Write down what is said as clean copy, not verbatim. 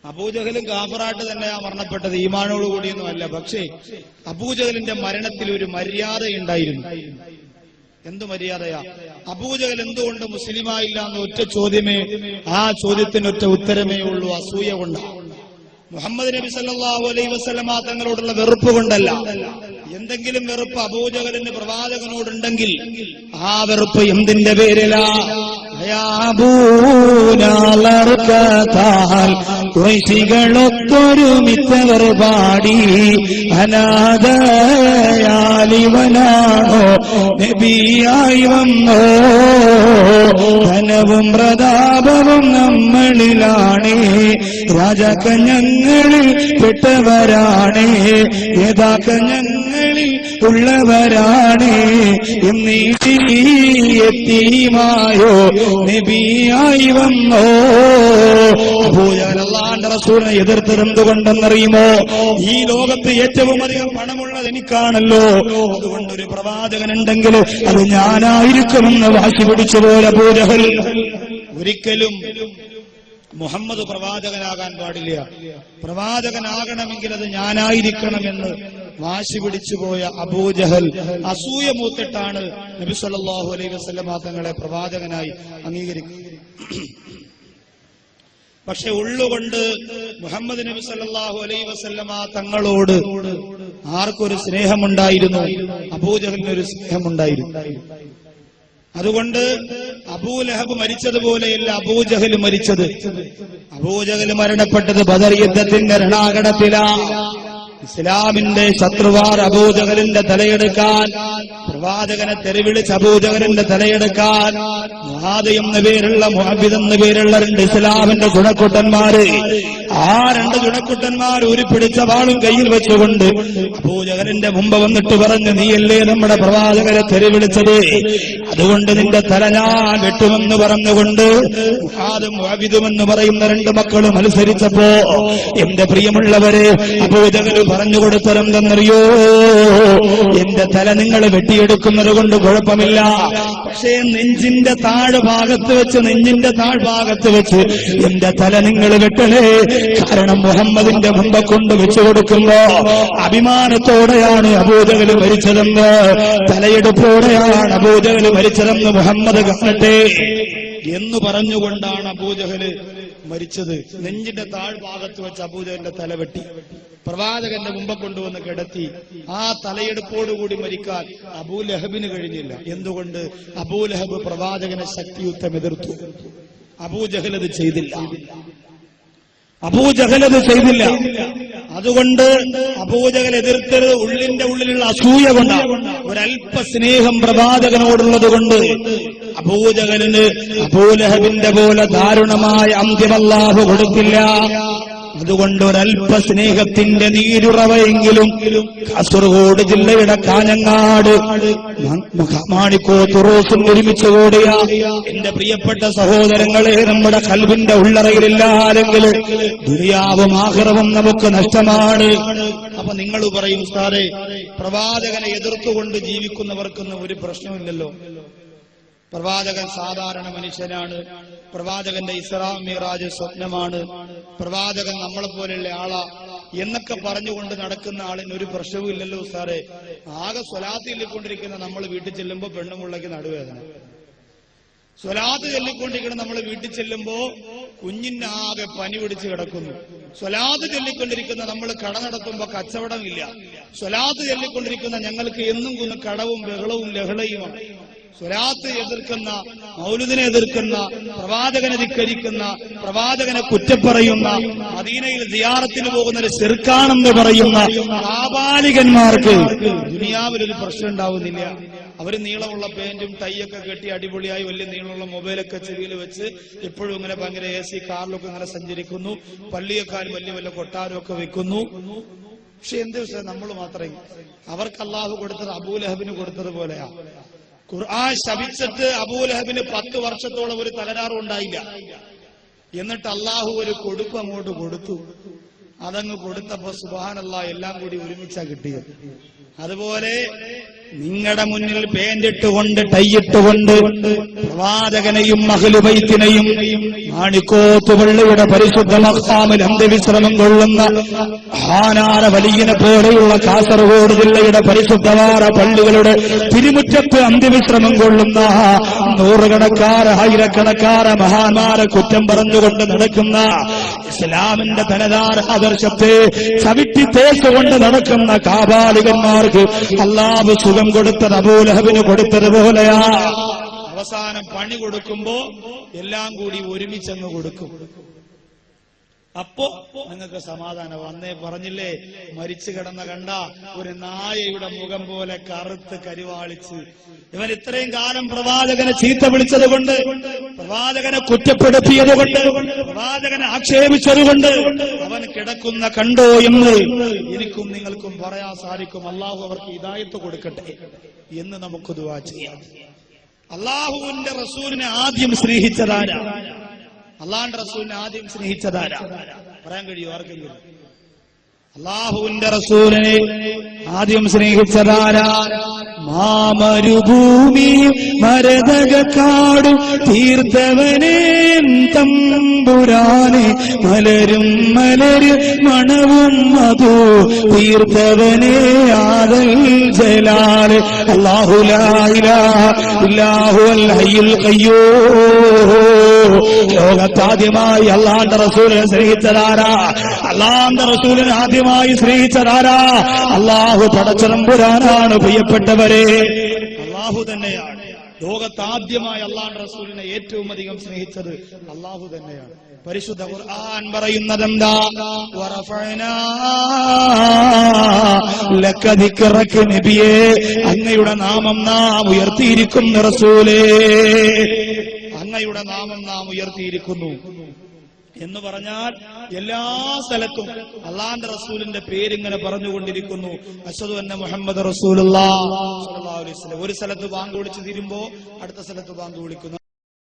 അബൂജഹലും കാഫറായിട്ട് തന്നെയാ മരണപ്പെട്ടത്, ഈമാനോടുകൂടിയൊന്നും അല്ല. പക്ഷേ അബൂജഹലിന്റെ മരണത്തിൽ ഒരു മര്യാദയുണ്ടായിരുന്നു. എന്തു മര്യാദയാ? അബൂജഹൽ എന്തുകൊണ്ട് മുസ്ലിമായില്ല എന്ന ഒറ്റ ചോദ്യമേ, ആ ചോദ്യത്തിനൊറ്റ ഉത്തരമേ ഉള്ളൂ, അസൂയ കൊണ്ടാണ്. മുഹമ്മദ് നബി സല്ലല്ലാഹു അലൈഹി വസല്ലമ തങ്ങളോടുള്ള വെറുപ്പ് കൊണ്ടല്ല. എന്തെങ്കിലും വെറുപ്പ് അബൂജഹലിന് പ്രവാചകനോടുണ്ടെങ്കിൽ ആ വെറുപ്പ് എന്തിന്റെ പേരിലാ? ൊത്തൊരുമിച്ചവർ പാടി അനാഥയാലിവനാണോ നബിയായി വന്നോ, ധനവും പ്രതാപവും നമ്മളിലാണ്, രാജാക്ക ഞങ്ങളിൽ പെട്ടവരാണ്, നേതാക്ക ഞങ്ങളിൽ ഉള്ളവരാണ്, എന്നീമായോ നബിയായി വന്നോ. അബൂജഹൽ അല്ലാഹുവിന്റെ റസൂലിനെ എതിർത്തത് എന്തുകൊണ്ടെന്നറിയുമോ? ഈ ലോകത്ത് ഏറ്റവും അധികം പണമുള്ളത് എനിക്കാണല്ലോ, അതുകൊണ്ട് ഒരു പ്രവാചകൻ ഉണ്ടെങ്കിൽ അത് ഞാനായിരിക്കുമെന്ന് വാശി പിടിച്ചുപോലെ അബൂജഹൽ. ഒരിക്കലും മുഹമ്മദ് പ്രവാചകനാകാൻ പാടില്ല, പ്രവാചകനാകണമെങ്കിൽ അത് ഞാനായിരിക്കണമെന്ന് വാശി പിടിച്ചുപോയ അബൂജഹൽ അസൂയ മൂത്തിട്ടാണ് നബി സല്ലല്ലാഹു അലൈഹി വസല്ലമ തങ്ങളെ പ്രവാചകനായി അംഗീകരിക്കുന്നത്. പക്ഷെ ഉള്ളുകൊണ്ട് മുഹമ്മദ് നബി സല്ലല്ലാഹു അലൈഹി വസല്ലമ തങ്ങളോട് ആർക്കൊരു സ്നേഹമുണ്ടായിരുന്നു? അബൂജഹലിനൊരു സ്നേഹമുണ്ടായിരുന്നു. അതുകൊണ്ട് അബൂലഹബ് മരിച്ചതുപോലെയല്ല അബൂജഹൽ മരിച്ചത്. അബൂജഹൽ മരണപ്പെട്ടത് ബദർ യുദ്ധത്തിന്റെ രണാകണത്തിലാണ്. ഇസ്ലാമിന്റെ ശത്രുവാർ അബൂജഹലിന്റെ തലയെടുക്കാൻ പ്രവാചകനെ തെരുവിളിച്ച് അബൂജഹലിന്റെ തലയെടുക്കാൻ മുആദ് എന്ന പേരുള്ള മുഅബ്ബിദ് എന്ന പേരുള്ള രണ്ട് ഇസ്ലാമിന്റെ ഗുണക്കുട്ടന്മാര്, ആ രണ്ട് ഗുണക്കുട്ടന്മാർ ഉരുപ്പിടിച്ച വാളും കയ്യിൽ വെച്ചുകൊണ്ട് അബൂജഹലിന്റെ മുമ്പ് വന്നിട്ട് പറഞ്ഞു, നീയല്ലേ നമ്മുടെ പ്രവാചകനെ തെരുവിളിച്ചത്, അതുകൊണ്ട് നിന്റെ തല ഞാൻ വെട്ടുമെന്ന് പറഞ്ഞുകൊണ്ട് മുആദും മുഅബ്ബിദും എന്ന് പറയുന്ന രണ്ട് മക്കളും മത്സരിച്ചപ്പോ എന്റെ പ്രിയമുള്ളവരെ അബൂജഹൽ പറഞ്ഞു കൊടുത്തരെന്തെന്നറിയോ? എന്റെ തല നിങ്ങൾ വെട്ടിയെടുക്കുന്നത് കൊണ്ട് കുഴപ്പമില്ല, പക്ഷേ നെഞ്ചിന്റെ താഴ്ഭാഗത്ത് വെച്ച് എന്റെ തല നിങ്ങൾ വെട്ടണേ. കാരണം മുഹമ്മദിന്റെ മുമ്പ് കൊണ്ട് വെച്ചു കൊടുക്കുമ്പോ അഭിമാനത്തോടെയാണ് അബൂജഹൽ മരിച്ചതെന്ന്, തലയെടുപ്പോടെയാണ് അബൂജഹൽ മരിച്ചതെന്ന് മുഹമ്മദ് കാണട്ടെ എന്ന് പറഞ്ഞുകൊണ്ടാണ് അബൂജഹല് മരിച്ചത്. നെഞ്ചിന്റെ താഴ്ഭാഗത്ത് വെച്ച് അബൂജഹലിന്റെ തല വെട്ടി പ്രവാചകന്റെ മുമ്പ് കൊണ്ടുവന്ന് കിടത്തി. ആ തലയെടുപ്പോടുകൂടി മരിക്കാൻ അബൂലഹബിന് കഴിഞ്ഞില്ല. എന്തുകൊണ്ട്? അബൂലഹബ് പ്രവാചകനെ ശക്തിയുക്തം എതിർത്തു. അബൂജഹൽ അത് ചെയ്തില്ല. അതുകൊണ്ട് അബൂജഹൽ എതിർത്തത് ഉള്ളിന്റെ ഉള്ളിലുള്ള അസൂയ കൊണ്ടാണ്, ഒരല്പ സ്നേഹം പ്രവാചകനോടുള്ളത് കൊണ്ട്. അബൂജഹലിന് അബൂലഹബിന്റെ പോലെ ദാരുണമായ അന്ത്യം അല്ലാഹു കൊടുക്കില്ല. അതുകൊണ്ട് ഒരല്പ സ്നേഹത്തിന്റെ നീരുറവയെങ്കിലും കാസർഗോഡ് ജില്ലയുടെ കാഞ്ഞങ്ങാട് മാണിക്കോത്തുറോസും ഒരുമിച്ച് കൂടിയ എന്റെ പ്രിയപ്പെട്ട സഹോദരങ്ങളെ, നമ്മുടെ ഖൽബിന്റെ ഉള്ളറയിലില്ലാതെങ്കിൽ ദുനിയാവും ആഖിറവും നമുക്ക് നഷ്ടമാണ്. അപ്പൊ നിങ്ങൾ പറയും, ഉസ്താദേ, പ്രവാചകനെ എതിർത്തുകൊണ്ട് ജീവിക്കുന്നവർക്കൊന്നും ഒരു പ്രശ്നമില്ലല്ലോ, പ്രവാചകൻ സാധാരണ മനുഷ്യനാണ്, പ്രവാചകന്റെ ഇസ്രാ മിറാജ് സ്വപ്നമാണ്, പ്രവാചകൻ നമ്മളെ പോലെയുള്ള ആളാ എന്നൊക്കെ പറഞ്ഞുകൊണ്ട് നടക്കുന്ന ആളിന് ഒരു പ്രശ്നവും ഇല്ലല്ലോ സാറേ. ആകെ സ്വലാത്ത് ചൊല്ലിക്കൊണ്ടിരിക്കുന്ന നമ്മൾ വീട്ടിൽ ചെല്ലുമ്പോ പെണ്ണുമുള്ളക്ക് നടുവേദന, സ്വലാത്ത് ചൊല്ലിക്കൊണ്ടിരിക്കുന്ന നമ്മൾ വീട്ടിൽ ചെല്ലുമ്പോ കുഞ്ഞിന് ആകെ പനി പിടിച്ച് കിടക്കുന്നു, സ്വലാത്ത് ചൊല്ലിക്കൊണ്ടിരിക്കുന്ന നമ്മൾ കട നടത്തുമ്പോ കച്ചവടമില്ല, സ്വലാത്ത് ചൊല്ലിക്കൊണ്ടിരിക്കുന്ന ഞങ്ങൾക്ക് എന്നും കുന്ന കടവും ബഹളവും ലഹളയുമാണ്. സ്വലാത്ത് എതിർക്കുന്ന, മൗലിദിനെ എതിർക്കുന്ന, പ്രവാചകനെ ധിക്കരിക്കുന്ന, പ്രവാചകനെ കുറ്റപ്പറയുന്ന, മദീനയിൽ സിയാറത്തിന് പോകുന്ന ഒരു ശിർക്കാണെന്ന് പറയുന്ന ആബാലികന്മാർക്ക് ദുനിയാവിലൊരു പ്രശ്നം ഉണ്ടാവുന്നില്ല. അവര് നീളമുള്ള പാന്റും ടൈയൊക്കെ കെട്ടി അടിപൊളിയായി വലിയ നീളമുള്ള മൊബൈലൊക്കെ ചെവിയിൽ വെച്ച് എപ്പോഴും ഇങ്ങനെ ഭയങ്കര AC കാറിലൊക്കെ ഇങ്ങനെ സഞ്ചരിക്കുന്നു, പള്ളിയേക്കാൾ വലിയ വലിയ കൊട്ടാരമൊക്കെ വെക്കുന്നു. പക്ഷെ എന്ത് വിഷയം, നമ്മൾ മാത്രമേ അവർക്ക് അള്ളാഹു കൊടുത്തത് അബൂലഹബിന് കൊടുത്തതുപോലെയാ. ഖുർആൻ ശപിച്ചിട്ട് അബൂലഹബിന് 10 വർഷത്തോളം ഒരു തകരാറും ഉണ്ടായില്ല. എന്നിട്ട് അള്ളാഹു ഒരു കൊടുപ്പ് അങ്ങോട്ട് കൊടുത്തു. അതങ്ങ് കൊടുത്തപ്പോ സുബ്ഹാനല്ലാഹ് എല്ലാം കൂടി ഒരുമിച്ചാ കിട്ടിയത്. അതുപോലെ നിങ്ങളുടെ മുന്നിൽ പേന്റിട്ടുകൊണ്ട് ടൈയിട്ടുകൊണ്ട് പ്രവാചകനെയും അഹ്ലുബൈത്തിനെയും മാണിക്കോത്തുപള്ളിയുടെ പരിശുദ്ധ മഖാമിൽ അന്ത്യവിശ്രമം കൊള്ളുന്ന ഹാനാര വലിയനെ പോലെയുള്ള കാസർഗോഡ് ജില്ലയുടെ പരിശുദ്ധമായ പള്ളികളുടെ തിരുമുറ്റത്ത് അന്ത്യവിശ്രമം കൊള്ളുന്ന നൂറുകണക്കാര ആയിരക്കണക്കാര മഹാന്മാരെ കുറ്റം പറഞ്ഞുകൊണ്ട് നടക്കുന്ന ഇസ്ലാമിന്റെ തനതാര ആദർശത്തെ ചവിട്ടി തേച്ചുകൊണ്ട് നടക്കുന്ന കാബാലികന്മാർക്ക് അല്ലാഹു സുഖം കൊടുത്തത് അബൂലഹബിന് കൊടുത്തതുപോലെയാ. അവസാനം പണി കൊടുക്കുമ്പോ എല്ലാം കൂടി ഒരുമിച്ചങ്ങ് കൊടുക്കും. അപ്പോ നിങ്ങൾക്ക് സമാധാനം. അന്നേ പറഞ്ഞില്ലേ, മരിച്ചു കിടന്ന കണ്ട ഒരു നായയുടെ മുഖം പോലെ കറുത്ത് കരിവാളിച്ച്. ഇവൻ ഇത്രയും കാലം പ്രവാചകനെ ചീത്ത വിളിച്ചത് കൊണ്ട്, പ്രവാചകനെ കുറ്റപ്പെടുത്തിയത് കൊണ്ട്, പ്രവാചകനെ ആക്ഷേപിച്ചതുകൊണ്ട് അവൻ കിടക്കുന്ന കണ്ടോ എന്ന് എനിക്കും നിങ്ങൾക്കും പറയാൻ സാധിക്കും. അള്ളാഹു അവർക്ക് ഹിദായത്ത് കൊടുക്കട്ടെ എന്ന് നമുക്ക് ദുആ ചെയ്യാം. അള്ളാഹുവിന്റെ റസൂലിനെ ആദ്യം സ്നേഹിച്ചതാരാ? അള്ളാഹുവിന്റെ റസൂലിനെ ആദ്യം സ്നേഹിച്ചതാരാ? പറയാൻ കഴിയുമോ ആർക്കെങ്കിലും? അള്ളാഹുവിന്റെ റസൂലിനെ ആദ്യം സ്നേഹിച്ചതാരാ? മാമരുഭൂമിയും മരതകക്കാടും തീർത്തവനേ തമ്പുരാനെ, മലരും മലര് മണവും മധു തീർത്തവനേ ആദൽ ജലാല്. അല്ലാഹു ലാ ഇലാഹ ഇല്ലാഹു അൽ ഹയ്യുൽ ഖയ്യൂം. ലോകത്താദ്യമായി അള്ളാന്റെ റസൂലിനെ സ്നേഹിച്ചതാരാ? അള്ളാന്റെ റസൂലിനെ ആദ്യമായി സ്നേഹിച്ചതാരാ? അള്ളാഹു പടച്ചതമ്പുരാനാണ്. പ്രിയപ്പെട്ടവരെ, അള്ളാഹു തന്നെയാണ്. ലോകത്താദ്യമായി അള്ളാന്റെ റസൂലിനെ ഏറ്റവും അധികം സ്നേഹിച്ചത് അള്ളാഹു തന്നെയാണ്. പരിശുദ്ധ ഖുർആൻ പറയുന്നതെന്താ? വറഫഅനാ ലക ദിക്റക നബിയേ, അങ്ങയുടെ നാമം നാം ഉയർത്തിയിരിക്കുന്നു റസൂലേ, അങ്ങയുടെ നാമം നാം ഉയർത്തിയിരിക്കുന്നു എന്ന് പറഞ്ഞാൽ എല്ലാ സ്ഥലത്തും അള്ളാന്റെ റസൂലിന്റെ പേരിങ്ങനെ പറഞ്ഞുകൊണ്ടിരിക്കുന്നു. അശ്ഹദു അന്ന മുഹമ്മദ് റസൂലുള്ളാഹ് സ്വല്ലല്ലാഹു അലൈഹി വസല്ലം. ഒരു സ്ഥലത്ത് ബാങ്ക് വിളിച്ച് തീരുമ്പോ അടുത്ത സ്ഥലത്ത് ബാങ്ക് വിളിക്കുന്നു.